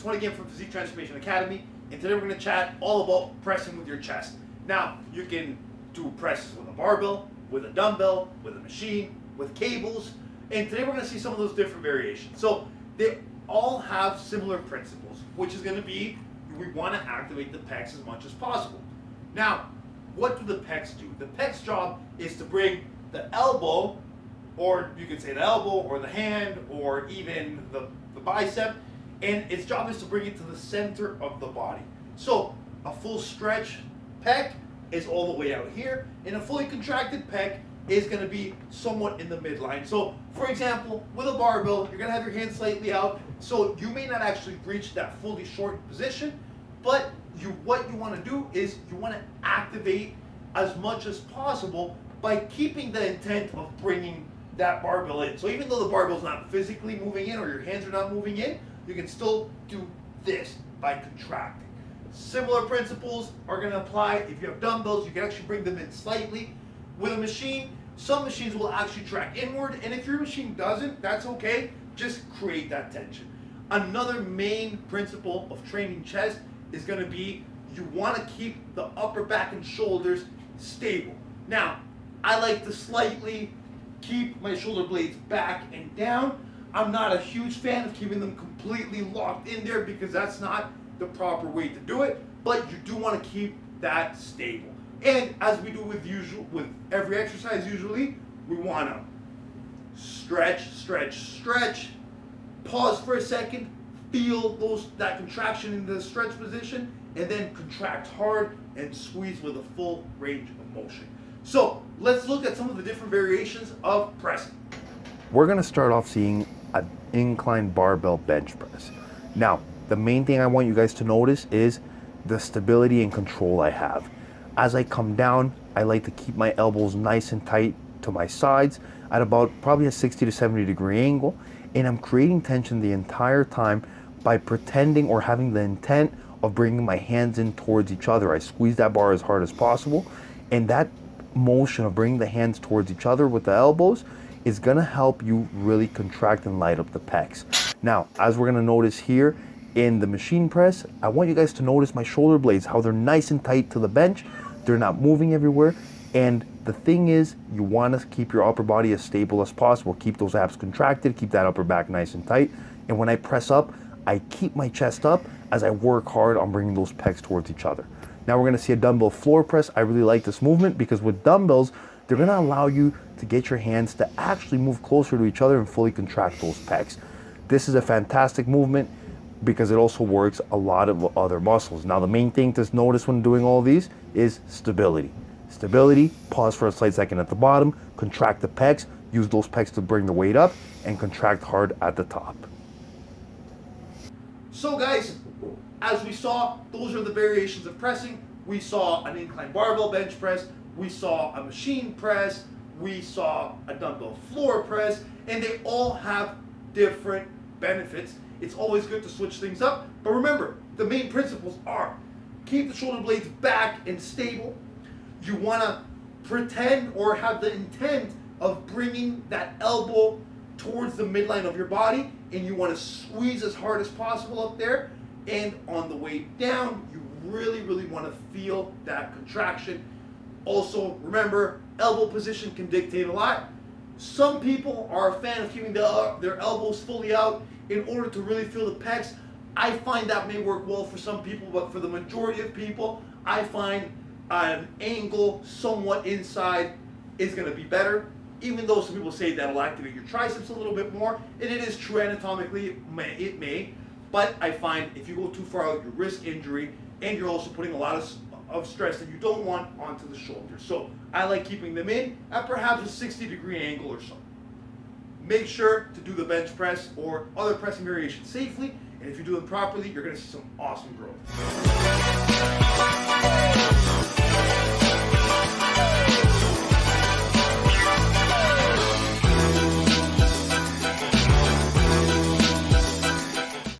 it's Juan again from Physique Transformation Academy, and today we're going to chat all about pressing with your chest. Now, you can do presses with a barbell, with a dumbbell, with a machine, with cables, and today we're going to see some of those different variations. So they all have similar principles, which is going to be we want to activate the pecs as much as possible. Now, what do the pecs do? The pecs' job is to bring the elbow, or you could say the elbow, or the hand, or even the bicep, and its job is to bring it to the center of the body. So a full stretch pec is all the way out here, and a fully contracted pec is going to be somewhat in the midline. So for example, with a barbell, you're going to have your hands slightly out, so you may not actually reach that fully shortened position, but what you want to do is you want to activate as much as possible by keeping the intent of bringing that barbell in. So even though the barbell is not physically moving in or your hands are not moving in, you can still do this by contracting. Similar principles are going to apply if you have dumbbells. You can actually bring them in slightly. With a machine, some machines will actually track inward, and if your machine doesn't, that's okay. Just create that tension. Another main principle of training chest is going to be you want to keep the upper back and shoulders stable. Now, I like to slightly keep my shoulder blades back and down. I'm not a huge fan of keeping them completely locked in there because that's not the proper way to do it, but you do want to keep that stable. And as we do with every exercise usually, we want to stretch, stretch, stretch, pause for a second, feel that contraction in the stretch position, and then contract hard and squeeze with a full range of motion. So let's look at some of the different variations of pressing. We're going to start off seeing an incline barbell bench press. Now, the main thing I want you guys to notice is the stability and control I have. As I come down, I like to keep my elbows nice and tight to my sides at about probably a 60 to 70 degree angle, and I'm creating tension the entire time by pretending or having the intent of bringing my hands in towards each other. I squeeze that bar as hard as possible, and that motion of bringing the hands towards each other with the elbows is going to help you really contract and light up the pecs. Now, as we're going to notice here in the machine press, I want you guys to notice my shoulder blades, how they're nice and tight to the bench. They're not moving everywhere. And the thing is, you want to keep your upper body as stable as possible. Keep those abs contracted, keep that upper back nice and tight. And when I press up, I keep my chest up as I work hard on bringing those pecs towards each other. Now we're going to see a dumbbell floor press. I really like this movement because with dumbbells, they're going to allow you to get your hands to actually move closer to each other and fully contract those pecs. This is a fantastic movement because it also works a lot of other muscles. Now the main thing to notice when doing all these is stability. Stability, pause for a slight second at the bottom, contract the pecs, use those pecs to bring the weight up, and contract hard at the top. So guys, as we saw, those are the variations of pressing. We saw an incline barbell bench press, we saw a machine press, we saw a dumbbell floor press, and they all have different benefits. It's always good to switch things up, but remember, the main principles are keep the shoulder blades back and stable. You want to pretend or have the intent of bringing that elbow towards the midline of your body, and you want to squeeze as hard as possible up there. And on the way down, you really, really want to feel that contraction. Also, remember, elbow position can dictate a lot. Some people are a fan of keeping their elbows fully out in order to really feel the pecs. I find that may work well for some people, but for the majority of people, I find an angle somewhat inside is going to be better. Even though some people say that'll activate your triceps a little bit more, and it is true anatomically, it may, but I find if you go too far out, you risk injury, and you're also putting a lot of stress that you don't want onto the shoulders. So I like keeping them in at perhaps a 60 degree angle or so. Make sure to do the bench press or other pressing variations safely, and if you do them properly, you're going to see some awesome growth.